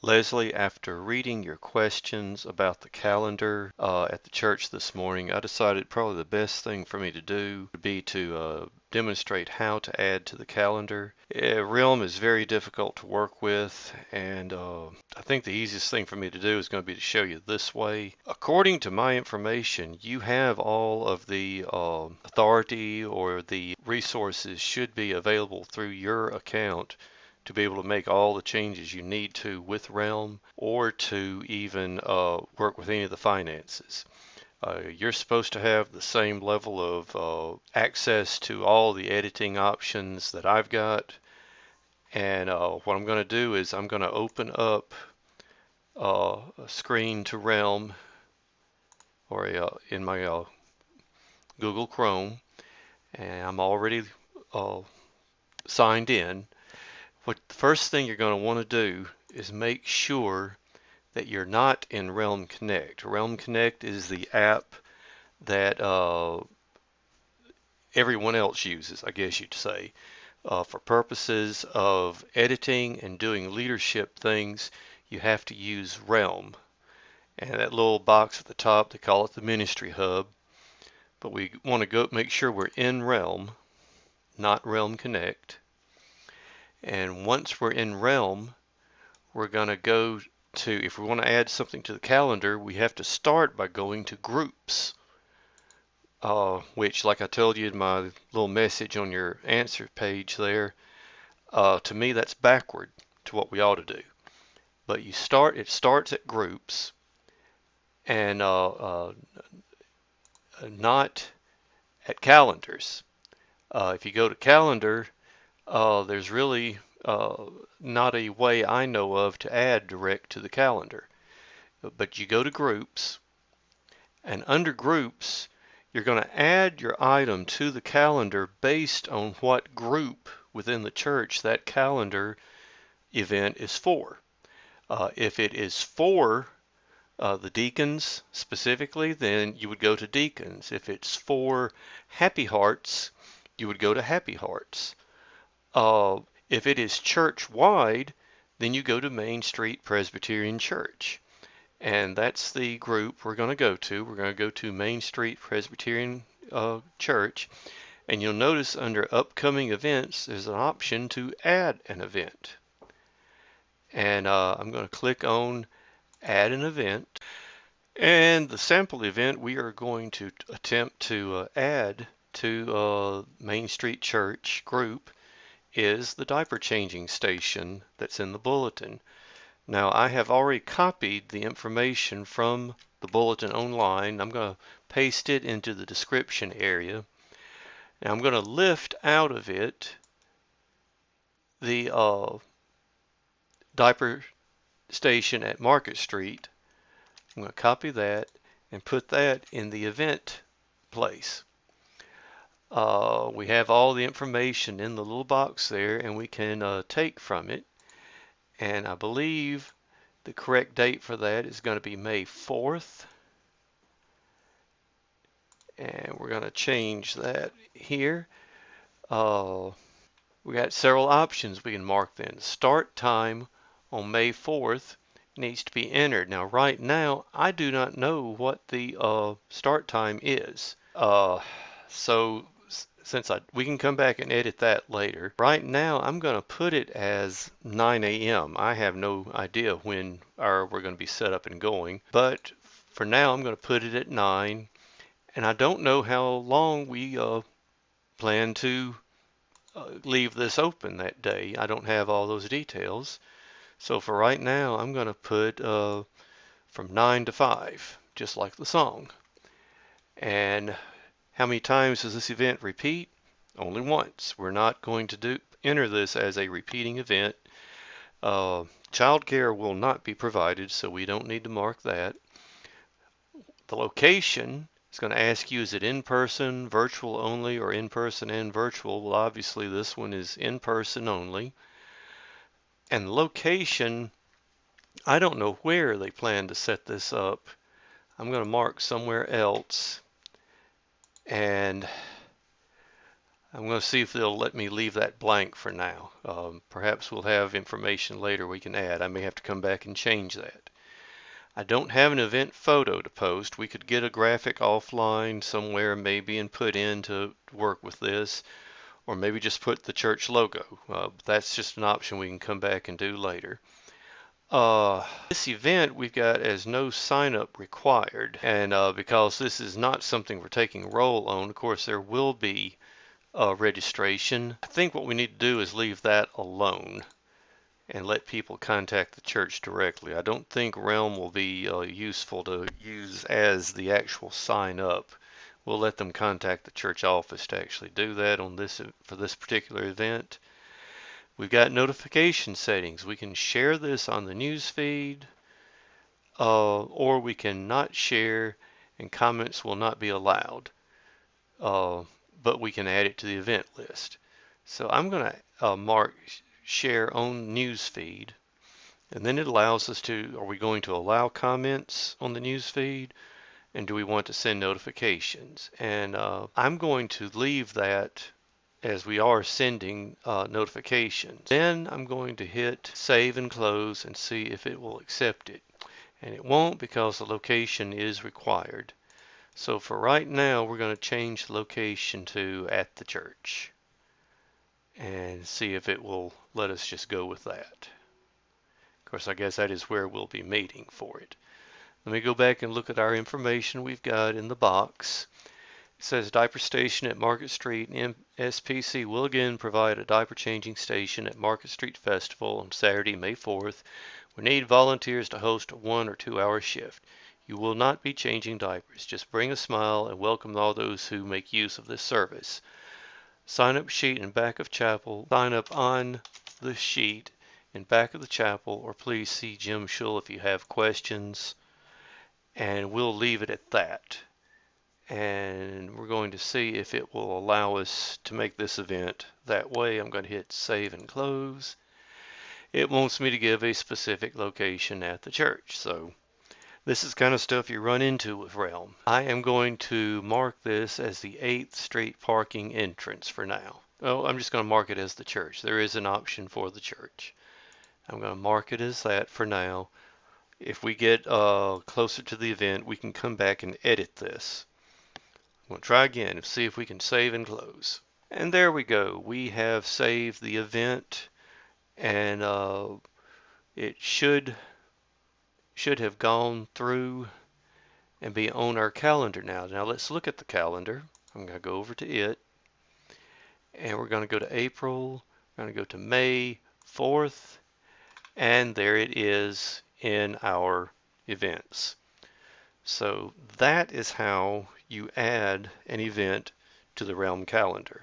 Leslie, after reading your questions about the calendar at the church this morning, I decided probably the best thing for me to do would be to demonstrate how to add to the calendar. Realm is very difficult to work with, and I think the easiest thing for me to do is going to be to show you this way. According to my information, you have all of the authority or the resources should be available through your account to be able to make all the changes you need to with Realm or to even work with any of the finances. You're supposed to have the same level of access to all the editing options that I've got. And what I'm going to do is I'm going to open up a screen to Realm or in my Google Chrome, and I'm already signed in. What the first thing you're going to want to do is make sure that you're not in Realm Connect. Realm Connect is the app that everyone else uses, I guess you'd say, for purposes of editing and doing leadership things. You have to use Realm. And that little box at the top, they call it the Ministry Hub. But we want to go make sure we're in Realm, not Realm Connect. And once we're in Realm, we're going to go to, if we want to add something to the calendar, we have to start by going to Groups, which, like I told you in my little message on your answer page there, to me that's backward to what we ought to do. But it starts at Groups and not at Calendars. If you go to Calendar, there's really not a way I know of to add direct to the calendar. But you go to Groups, and under Groups, you're going to add your item to the calendar based on what group within the church that calendar event is for. If it is for the deacons specifically, then you would go to deacons. If it's for Happy Hearts, you would go to Happy Hearts. If it is church-wide, then you go to Main Street Presbyterian Church. And that's the group we're going to go to. We're going to go to Main Street Presbyterian Church. And you'll notice under upcoming events, there's an option to add an event. And I'm going to click on add an event. And the sample event we are going to attempt to add to Main Street Church group is the diaper changing station that's in the bulletin. Now, I have already copied the information from the bulletin online. I'm going to paste it into the description area. Now, I'm going to lift out of it the diaper station at Market Street. I'm going to copy that and put that in the event place. We have all the information in the little box there, and we can take from it. And I believe the correct date for that is going to be May 4th. And we're going to change that here. We got several options we can mark then. Start time on May 4th needs to be entered. Now, right now, I do not know what the start time is. So since we can come back and edit that later. Right now, I'm going to put it as 9 a.m. I have no idea when we're going to be set up and going, but for now, I'm going to put it at 9, and I don't know how long we plan to leave this open that day. I don't have all those details, so for right now, I'm going to put from 9 to 5, just like the song. And how many times does this event repeat? Only once. We're not going to enter this as a repeating event. Childcare will not be provided, so we don't need to mark that. The location is going to ask you, is it in person, virtual only, or in person and virtual? Well, obviously this one is in person only. And the location, I don't know where they plan to set this up. I'm going to mark somewhere else. And I'm going to see if they'll let me leave that blank for now. Perhaps we'll have information later we can add. I may have to come back and change that. I don't have an event photo to post. We could get a graphic offline somewhere maybe and put in to work with this, or maybe just put the church logo. That's just an option we can come back and do later. This event we've got as no sign up required, and because this is not something we're taking roll on, of course there will be registration. I think what we need to do is leave that alone and let people contact the church directly. I don't think Realm will be useful to use as the actual sign up. We'll let them contact the church office to actually do that on this for this particular event. We've got notification settings. We can share this on the news feed, or we can not share, and comments will not be allowed. But we can add it to the event list. So I'm going to mark share on news feed, and then it allows us to, are we going to allow comments on the news feed, and do we want to send notifications? And I'm going to leave that as we are sending notifications. Then I'm going to hit save and close and see if it will accept it. And it won't, because the location is required. So for right now, we're going to change the location to at the church and see if it will let us just go with that. Of course, I guess that is where we'll be meeting for it. Let me go back and look at our information we've got in the box. It says diaper station at Market Street, and SPC will again provide a diaper changing station at Market Street Festival on Saturday, May 4th. We need volunteers to host a 1 or 2 hour shift. You will not be changing diapers. Just bring a smile and welcome all those who make use of this service. Sign up sheet in back of chapel. Sign up on the sheet in back of the chapel, or please see Jim Schull if you have questions. And we'll leave it at that. And we're going to see if it will allow us to make this event that way. I'm going to hit save and close. It wants me to give a specific location at the church. So this is kind of stuff you run into with Realm. I am going to mark this as the 8th Street parking entrance for now. Oh, I'm just going to mark it as the church. There is an option for the church. I'm going to mark it as that for now. If we get closer to the event, we can come back and edit this. I'm going to try again and see if we can save and close. And there we go. We have saved the event, and it should have gone through and be on our calendar now. Now let's look at the calendar. I'm going to go over to it, and we're going to go to April. We're going to go to May 4th, and there it is in our events. So that is how you add an event to the Realm calendar.